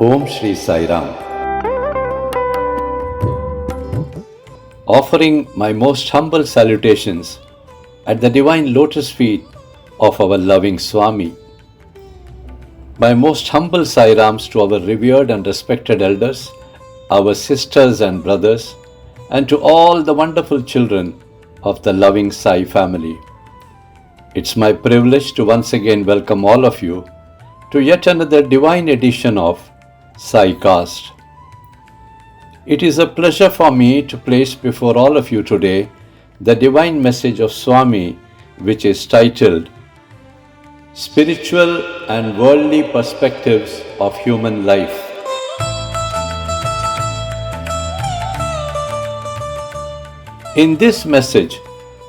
Om Shri Sai Ram. Offering my most humble salutations at the divine lotus feet of our loving Swami. My most humble Sai Rams to our revered and respected elders, our sisters and brothers, and to all the wonderful children of the loving Sai family. It's my privilege to once again welcome all of you to yet another divine edition of Saicast. It is a pleasure for me to place before all of you today the divine message of Swami, which is titled Spiritual and Worldly Perspectives of Human Life. In this message,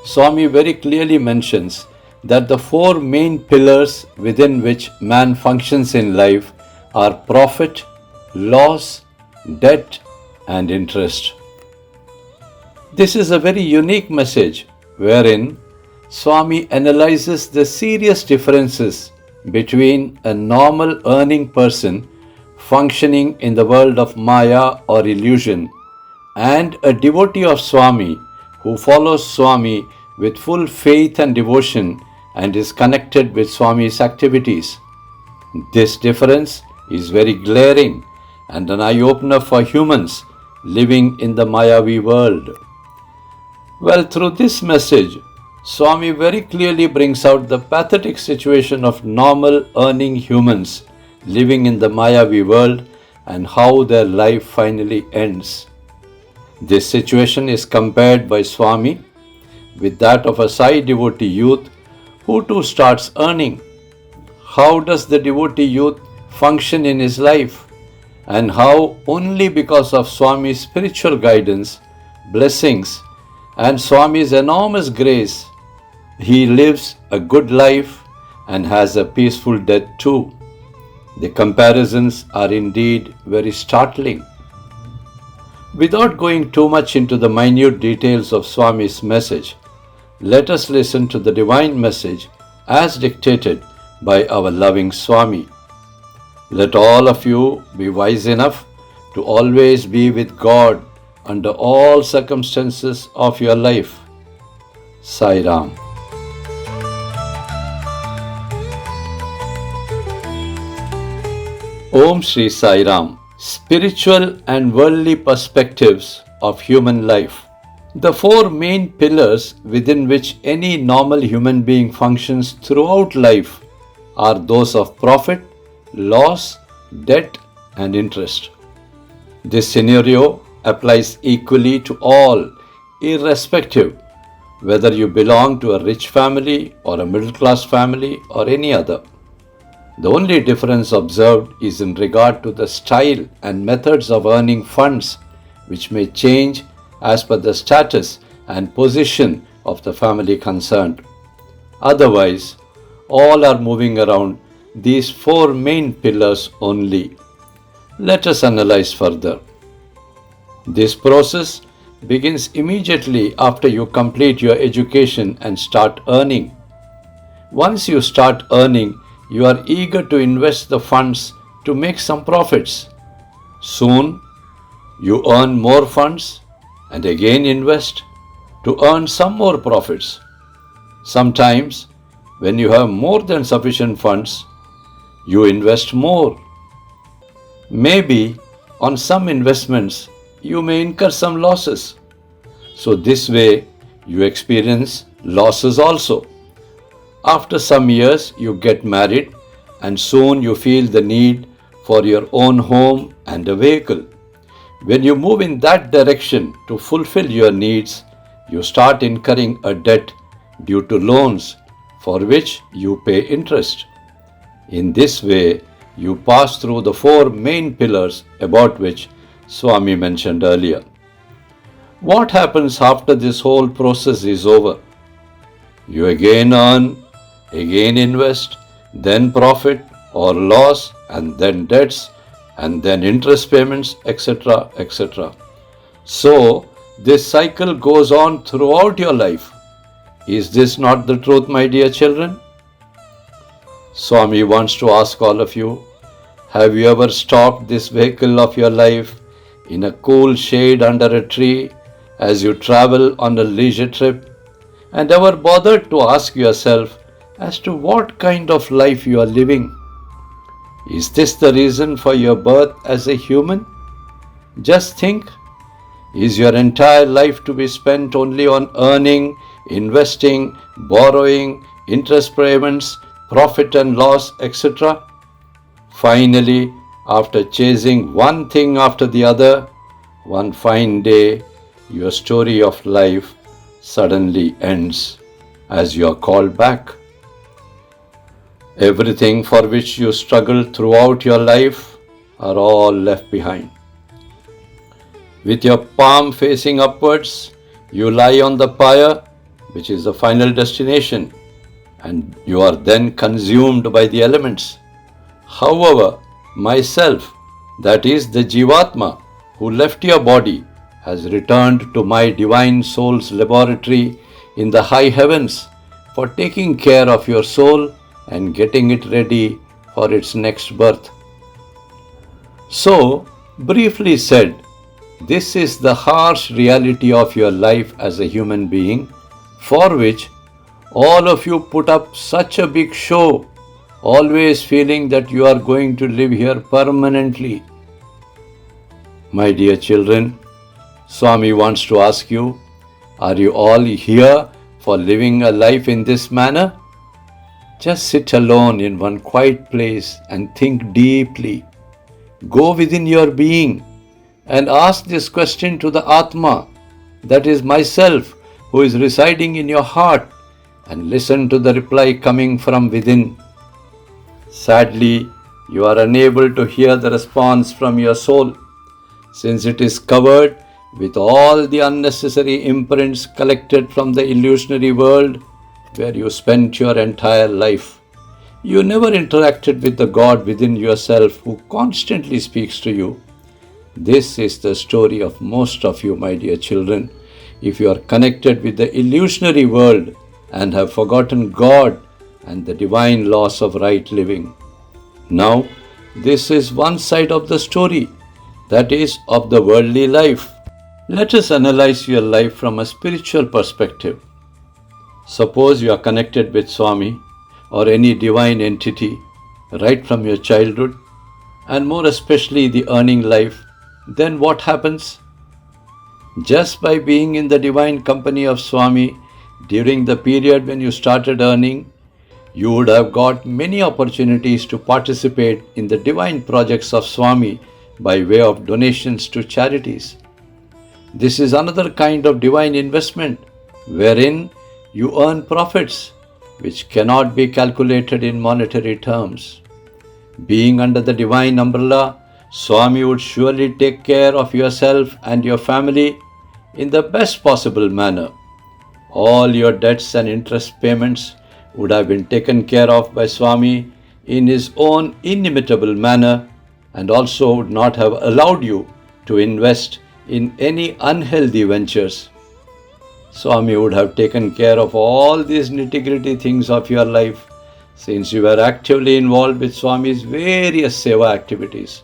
Swami very clearly mentions that the four main pillars within which man functions in life are profit, loss, debt, and interest. This is a very unique message wherein Swami analyzes the serious differences between a normal earning person functioning in the world of Maya or illusion and a devotee of Swami who follows Swami with full faith and devotion and is connected with Swami's activities. This difference is very glaring and an eye-opener for humans living in the Mayavi world. Well, through this message, Swami very clearly brings out the pathetic situation of normal earning humans living in the Mayavi world and how their life finally ends. This situation is compared by Swami with that of a Sai devotee youth who too starts earning. How does the devotee youth function in his life, and how only because of Swami's spiritual guidance, blessings, and Swami's enormous grace, he lives a good life and has a peaceful death too. The comparisons are indeed very startling. Without going too much into the minute details of Swami's message, let us listen to the divine message as dictated by our loving Swami. Let all of you be wise enough to always be with God under all circumstances of your life. Sai Ram. Om Shri Sai Ram. Spiritual and worldly perspectives of human life. The four main pillars within which any normal human being functions throughout life are those of profit, loss, debt, and interest. This scenario applies equally to all, irrespective whether you belong to a rich family or a middle class family or any other. The only difference observed is in regard to the style and methods of earning funds, which may change as per the status and position of the family concerned. Otherwise, all are moving around these four main pillars only. Let us analyze further. This process begins immediately after you complete your education and start earning. Once you start earning, you are eager to invest the funds to make some profits. Soon, you earn more funds and again invest to earn some more profits. Sometimes, when you have more than sufficient funds, you invest more. Maybe on some investments, you may incur some losses. So this way, you experience losses also. After some years, you get married and soon you feel the need for your own home and a vehicle. When you move in that direction to fulfill your needs, you start incurring a debt due to loans for which you pay interest. In this way, you pass through the four main pillars about which Swami mentioned earlier. What happens after this whole process is over? You again earn, again invest, then profit or loss, and then debts, and then interest payments, etc., etc. So, this cycle goes on throughout your life. Is this not the truth, my dear children? Swami wants to ask all of you, Have you ever stopped this vehicle of your life in a cool shade under a tree as you travel on a leisure trip, and ever bothered to ask yourself as to what kind of life you are living? Is this the reason for your birth as a human? Just think, is your entire life to be spent only on earning, investing, borrowing, interest payments, profit and loss, etc.? Finally, after chasing one thing after the other, one fine day, your story of life suddenly ends as you are called back. Everything for which you struggled throughout your life are all left behind. With your palm facing upwards, you lie on the pyre, which is the final destination, and you are then consumed by the elements. However, myself, that is the Jivatma, who left your body, has returned to my divine soul's laboratory in the high heavens for taking care of your soul and getting it ready for its next birth. So, briefly said, this is the harsh reality of your life as a human being, for which all of you put up such a big show, always feeling that you are going to live here permanently. My dear children, Swami wants to ask you, are you all here for living a life in this manner? Just sit alone in one quiet place and think deeply. Go within your being and ask this question to the Atma, that is myself, who is residing in your heart, and listen to the reply coming from within. Sadly, you are unable to hear the response from your soul, since it is covered with all the unnecessary imprints collected from the illusionary world where you spent your entire life. You never interacted with the God within yourself who constantly speaks to you. This is the story of most of you, my dear children. If you are connected with the illusionary world and have forgotten God and the divine laws of right living. Now, this is one side of the story, that is, of the worldly life. Let us analyze your life from a spiritual perspective. Suppose you are connected with Swami or any divine entity right from your childhood, and more especially the earning life. Then what happens? Just by being in the divine company of Swami during the period when you started earning, you would have got many opportunities to participate in the divine projects of Swami by way of donations to charities. This is another kind of divine investment wherein you earn profits which cannot be calculated in monetary terms. Being under the divine umbrella, Swami would surely take care of yourself and your family in the best possible manner. All your debts and interest payments would have been taken care of by Swami in his own inimitable manner, and also would not have allowed you to invest in any unhealthy ventures. Swami would have taken care of all these nitty-gritty things of your life, since you were actively involved with Swami's various seva activities.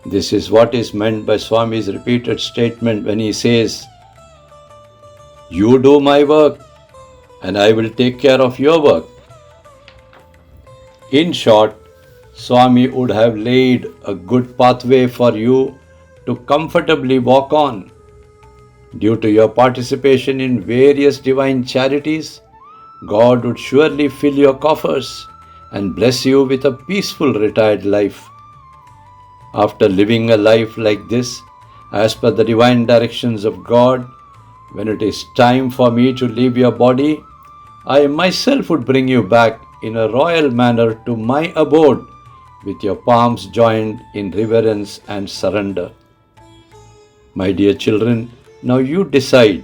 This is what is meant by Swami's repeated statement when he says, "You do my work and I will take care of your work." In short, Swami would have laid a good pathway for you to comfortably walk on. Due to your participation in various divine charities, God would surely fill your coffers and bless you with a peaceful retired life. After living a life like this, as per the divine directions of God, when it is time for me to leave your body, I myself would bring you back in a royal manner to my abode with your palms joined in reverence and surrender. My dear children, now you decide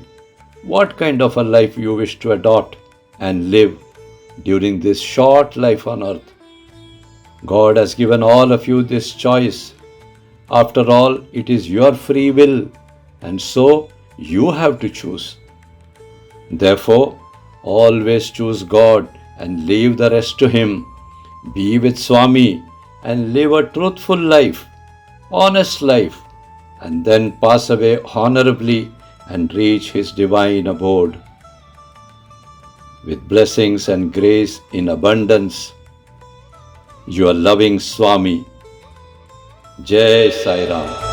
what kind of a life you wish to adopt and live during this short life on earth. God has given all of you this choice. After all, it is your free will, and so you have to choose. Therefore, always choose God and leave the rest to Him. Be with Swami and live a truthful life, honest life, and then pass away honorably and reach his divine abode. With blessings and grace in abundance, your loving Swami. Jai Sai Ram.